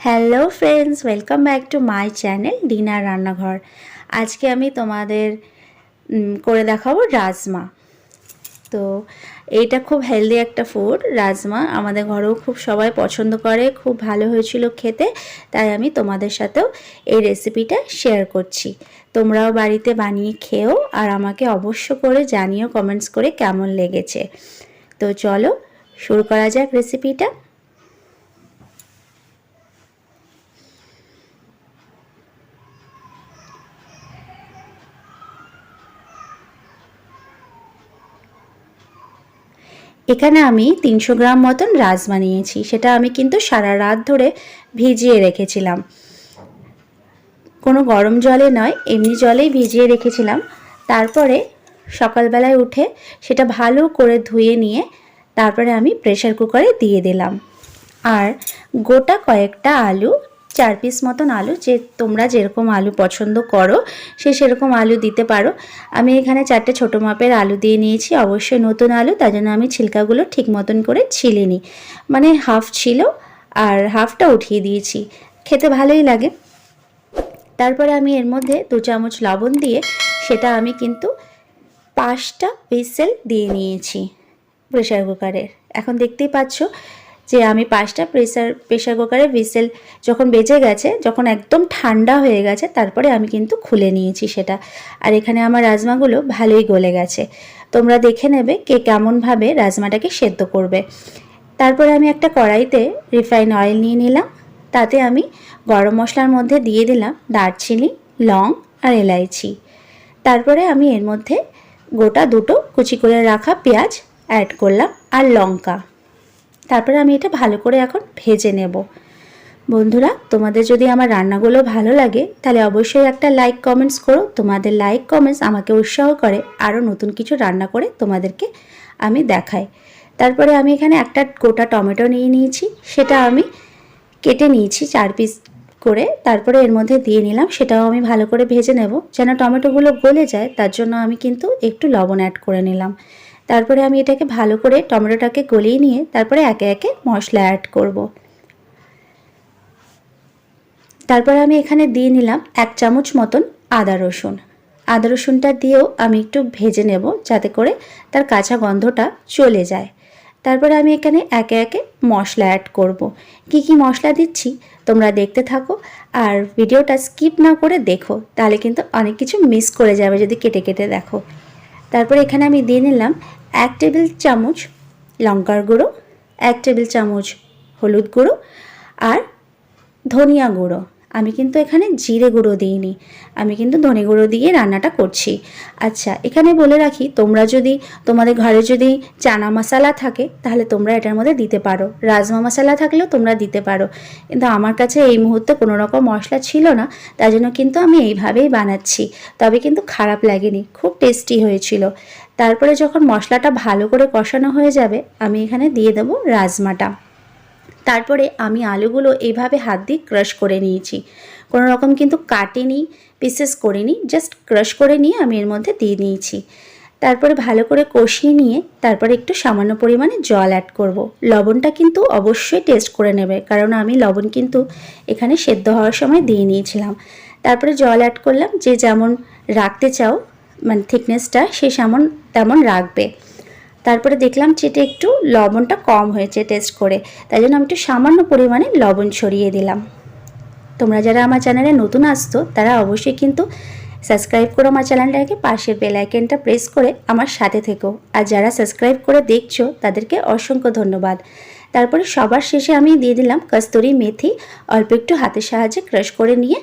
Hello friends, welcome back to my channel dinner রান্নাঘর। আজকে আমি তোমাদের করে দেখাবো রাজমা। তো এইটা খুব হেলদি একটা ফুড। রাজমা আমাদের ঘরেও খুব সবাই পছন্দ করে, খুব ভালো হয়েছিল খেতে, তাই আমি তোমাদের সাথেও এই রেসিপিটা শেয়ার করছি। তোমরাও বাড়িতে বানিয়ে খেও আর আমাকে অবশ্য করে জানিও কমেন্টস করে কেমন লেগেছে। তো চলো শুরু করা যাক রেসিপিটা। এখানে আমি 300 গ্রাম মতন রাজমা নিয়েছি। সেটা আমি কিন্তু সারা রাত ধরে ভিজিয়ে রেখেছিলাম, কোনো গরম জলে নয়, এমনি জলেই ভিজিয়ে রেখেছিলাম। তারপরে সকালবেলায় উঠে সেটা ভালো করে ধুয়ে নিয়ে তারপরে আমি প্রেসার কুকারে দিয়ে দিলাম। আর গোটা কয়েকটা আলু, 4 পিস মতন আলু, যে তোমরা যেরকম আলু পছন্দ করো সেরকম আলু দিতে পারো। আমি এখানে 4টে ছোটো মাপের আলু দিয়ে নিয়েছি, অবশ্যই নতুন আলু, তার জন্য আমি ছিলকাগুলো ঠিক মতন করে ছিলিনি, মানে হাফ ছিল আর হাফটা উঠিয়ে দিয়েছি, খেতে ভালোই লাগে। তারপরে আমি এর মধ্যে 2 চামচ লবণ দিয়ে সেটা আমি কিন্তু 5টা হুইসেল দিয়ে নিয়েছি প্রেসার কুকারের। এখন দেখতেই পাচ্ছ যে আমি 5টা প্রেসার কুকারের হুইসেল যখন বেজে গেছে, যখন একদম ঠান্ডা হয়ে গেছে, তারপরে আমি কিন্তু খুলে নিয়েছি সেটা। আর এখানে আমার রাজমাগুলো ভালোই গলে গেছে। তোমরা দেখে নেবে কে কেমনভাবে রাজমাটাকে সেদ্ধ করবে। তারপরে আমি একটা কড়াইতে রিফাইন অয়েল নিয়ে নিলাম, তাতে আমি গরম মশলার মধ্যে দিয়ে দিলাম দারচিনি, লং আর এলাইচি। তারপরে আমি এর মধ্যে গোটা 2টো কুচি করে রাখা পেঁয়াজ অ্যাড করলাম আর লঙ্কা। তারপরে আমি এটা ভালো করে এখন ভেজে নেব। বন্ধুরা, তোমাদের যদি আমার রান্নাগুলো ভালো লাগে তাহলে অবশ্যই একটা লাইক কমেন্টস করো। তোমাদের লাইক কমেন্টস আমাকে উৎসাহ করে আরও নতুন কিছু রান্না করে তোমাদেরকে আমি দেখাই। তারপরে আমি এখানে একটা গোটা টমেটো নিয়ে নিয়েছি, সেটা আমি কেটে নিয়েছি 4 পিস করে। তারপরে এর মধ্যে দিয়ে নিলাম, সেটাও আমি ভালো করে ভেজে নেব। যেন টমেটোগুলো গলে যায় তার জন্য আমি কিন্তু একটু লবণ অ্যাড করে নিলাম। তারপরে আমি এটাকে ভালো করে টমেটোটাকে গলিয়ে নিয়ে তারপরে একে একে মশলা অ্যাড করব। তারপরে আমি এখানে দিয়ে নিলাম 1 চামচ মতন আদা রসুন। আদা রসুনটা দিয়েও আমি একটু ভেজে নেব যাতে করে তার কাঁচা গন্ধটা চলে যায়। তারপরে আমি এখানে একে একে মশলা অ্যাড করব। কি কি মশলা দিচ্ছি তোমরা দেখতে থাকো আর ভিডিওটা স্কিপ না করে দেখো, তাহলে কিন্তু অনেক কিছু মিস করে যাবে যদি কেটে কেটে দেখো। তারপরে এখানে আমি দিয়ে নিলাম 1 টেবিল চামচ লঙ্কার গুঁড়ো, 1 টেবিল চামচ হলুদ গুঁড়ো আর ধনিয়া গুঁড়ো। আমি কিন্তু এখানে জিরে গুঁড়ো দিইনি, আমি কিন্তু ধনে গুঁড়ো দিয়ে রান্নাটা করছি। আচ্ছা, এখানে বলে রাখি, তোমরা যদি তোমাদের ঘরে যদি চানা মশলা থাকে তাহলে তোমরা এটার মধ্যে দিতে পারো, রাজমা মশলা থাকলেও তোমরা দিতে পারো, কিন্তু আমার কাছে এই মুহূর্তে কোনো রকম মশলা ছিল না, তার জন্য কিন্তু আমি এইভাবেই বানাচ্ছি। তবে কিন্তু খারাপ লাগেনি, খুব টেস্টি হয়েছিল। তারপরে যখন মশলাটা ভালো করে কষানো হয়ে যাবে আমি এখানে দিয়ে দেবো রাজমাটা। তারপরে আমি আলুগুলো এইভাবে হাত দিয়ে ক্রাশ করে নিয়েছি, কোনো রকম কিন্তু কাটিনি, পিসেস করিনি, জাস্ট ক্রাশ করে নিয়ে আমি এর মধ্যে দিয়ে নিয়েছি। তারপরে ভালো করে কষিয়ে নিয়ে তারপরে একটু সামান্য পরিমাণে জল অ্যাড করব। লবণটা কিন্তু অবশ্যই টেস্ট করে নেবে, কারণ আমি লবণ কিন্তু এখানে সেদ্ধ হওয়ার সময় দিয়ে নিয়েছিলাম। তারপরে জল অ্যাড করলাম, যে যেমন রাখতে চাও মানে থিকনেসটা সে তেমন রাখবে। তারপরে দেখলাম যেটা একটু লবণটা কম হয়েছে টেস্ট করে, তাই জন্য আমি একটু সামান্য পরিমাণে লবণ ছড়িয়ে দিলাম। তোমরা যারা আমার চ্যানেলে নতুন আসছো তারা অবশ্যই কিন্তু সাবস্ক্রাইব করো আমার চ্যানেলটাকে, পাশের বেল আইকনটা প্রেস করে আমার সাথে থেকো। আর যারা সাবস্ক্রাইব করে দেখছো তাদেরকে অসংখ্য ধন্যবাদ। তারপরে সবার শেষে আমি দিয়ে দিলাম কস্তুরি মেথি, অল্প একটু হাতের সাহায্যে ক্রাশ করে নিয়ে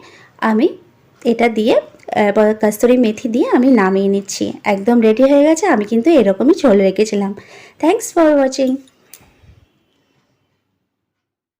আমি এটা দিয়ে কস্তুরি মেথি দিয়ে আমি নামিয়ে নিচ্ছি। একদম রেডি হয়ে গেছে। আমি কিন্তু এরকমই ঝোল রেখেছিলাম। Thanks for watching.